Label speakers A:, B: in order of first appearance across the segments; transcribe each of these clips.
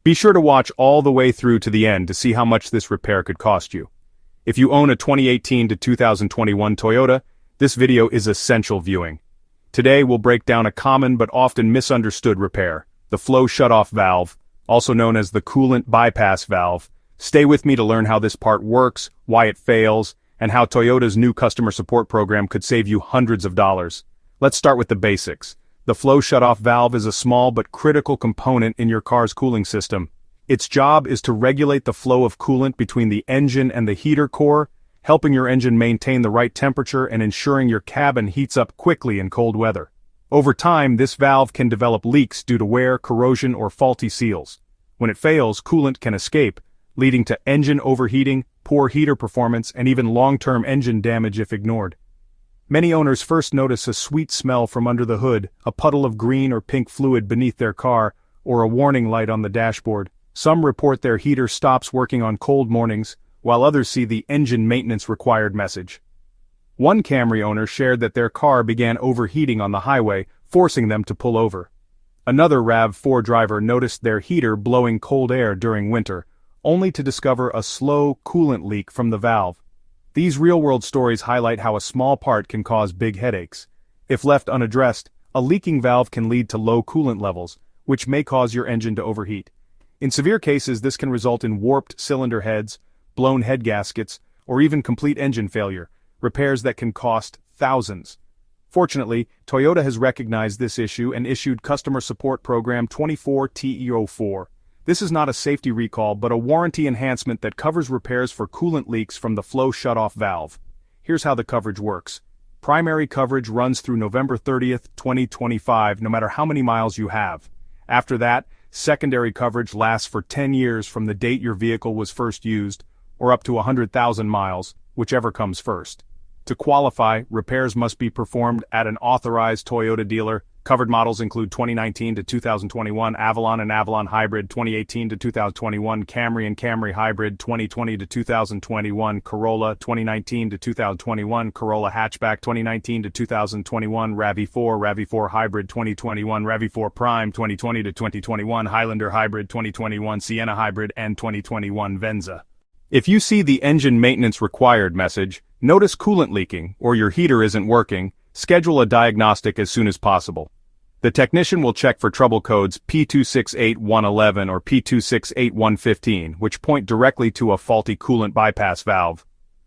A: Be sure to watch all the way through to the end to see how much this repair could cost you. If you own a 2018 to 2021 Toyota, this video is essential viewing. Today we'll break down a common but often misunderstood repair, the flow shutoff valve, also known as the coolant bypass valve. Stay with me to learn how this part works, why it fails, and how Toyota's new customer support program could save you hundreds of dollars. Let's start with the basics. The flow shutoff valve is a small but critical component in your car's cooling system. Its job is to regulate the flow of coolant between the engine and the heater core, helping your engine maintain the right temperature and ensuring your cabin heats up quickly in cold weather. Over time, this valve can develop leaks due to wear, corrosion, or faulty seals. When it fails, coolant can escape, leading to engine overheating, poor heater performance, and even long-term engine damage if ignored. Many owners first notice a sweet smell from under the hood, a puddle of green or pink fluid beneath their car, or a warning light on the dashboard. Some report their heater stops working on cold mornings, while others see the engine maintenance required message. One Camry owner shared that their car began overheating on the highway, forcing them to pull over. Another RAV4 driver noticed their heater blowing cold air during winter, only to discover a slow coolant leak from the valve. These real-world stories highlight how a small part can cause big headaches. If left unaddressed, a leaking valve can lead to low coolant levels, which may cause your engine to overheat. In severe cases, this can result in warped cylinder heads, blown head gaskets, or even complete engine failure, repairs that can cost thousands. Fortunately, Toyota has recognized this issue and issued Customer Support Program 24TE04. This is not a safety recall but a warranty enhancement that covers repairs for coolant leaks from the flow shutoff valve. Here's how the coverage works. Primary coverage runs through November 30th, 2025, no matter how many miles you have. After that, secondary coverage lasts for 10 years from the date your vehicle was first used, or up to 100,000 miles, whichever comes first. To qualify, repairs must be performed at an authorized Toyota dealer. Covered models include 2019 to 2021 Avalon and Avalon Hybrid, 2018 to 2021 Camry and Camry Hybrid, 2020 to 2021 Corolla, 2019 to 2021 Corolla Hatchback, 2019 to 2021 RAV4 Hybrid, 2021 RAV4 Prime, 2020 to 2021 Highlander Hybrid, 2021 Sienna Hybrid, and 2021 Venza. If you see the engine maintenance required message, notice coolant leaking, or your heater isn't working, schedule a diagnostic as soon as possible. The technician will check for trouble codes P268111 or P268115, which point directly to a faulty coolant bypass valve.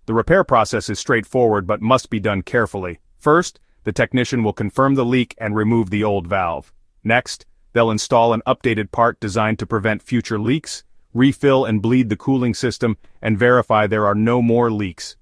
A: The repair process is straightforward but must be done carefully. First, the technician will confirm the leak and remove the old valve. Next, they'll install an updated part designed to prevent future leaks, refill and bleed the cooling system, and verify there are no more leaks.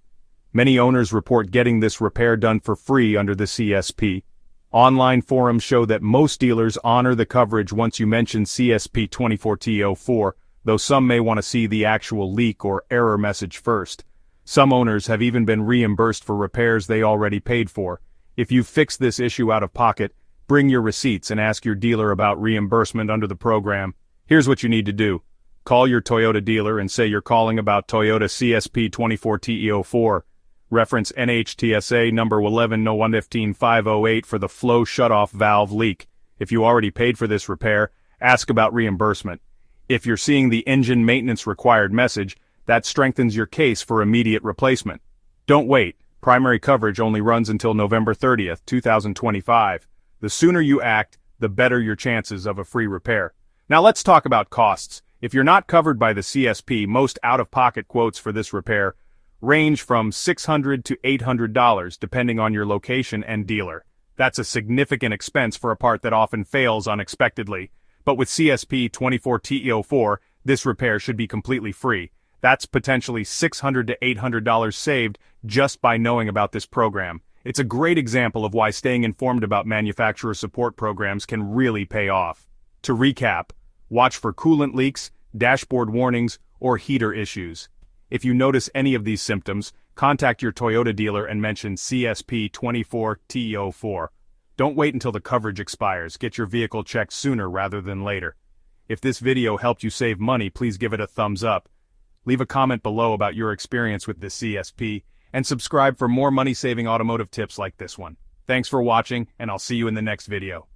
A: Many owners report getting this repair done for free under the CSP. Online forums show that most dealers honor the coverage once you mention CSP 24TE04, though some may want to see the actual leak or error message first. Some owners have even been reimbursed for repairs they already paid for. If you fix this issue out of pocket, bring your receipts and ask your dealer about reimbursement under the program. Here's what you need to do. Call your Toyota dealer and say you're calling about Toyota CSP 24TE04. Reference NHTSA number 1101150508 for the flow shutoff valve leak. If you already paid for this repair, ask about reimbursement. If you're seeing the engine maintenance required message, that strengthens your case for immediate replacement. Don't wait. Primary coverage only runs until November 30th, 2025. The sooner you act, the better your chances of a free repair. Now let's talk about costs. If you're not covered by the CSP, most out-of-pocket quotes for this repair range from $600 to $800 depending on your location and dealer. That's a significant expense for a part that often fails unexpectedly. But with CSP 24TE04, this repair should be completely free. That's potentially $600 to $800 saved just by knowing about this program. It's a great example of why staying informed about manufacturer support programs can really pay off. To recap, watch for coolant leaks, dashboard warnings, or heater issues. If you notice any of these symptoms, contact your Toyota dealer and mention CSP 24TE04. Don't wait until the coverage expires. Get your vehicle checked sooner rather than later. If this video helped you save money, please give it a thumbs up. Leave a comment below about your experience with the CSP, and subscribe for more money-saving automotive tips like this one. Thanks for watching, and I'll see you in the next video.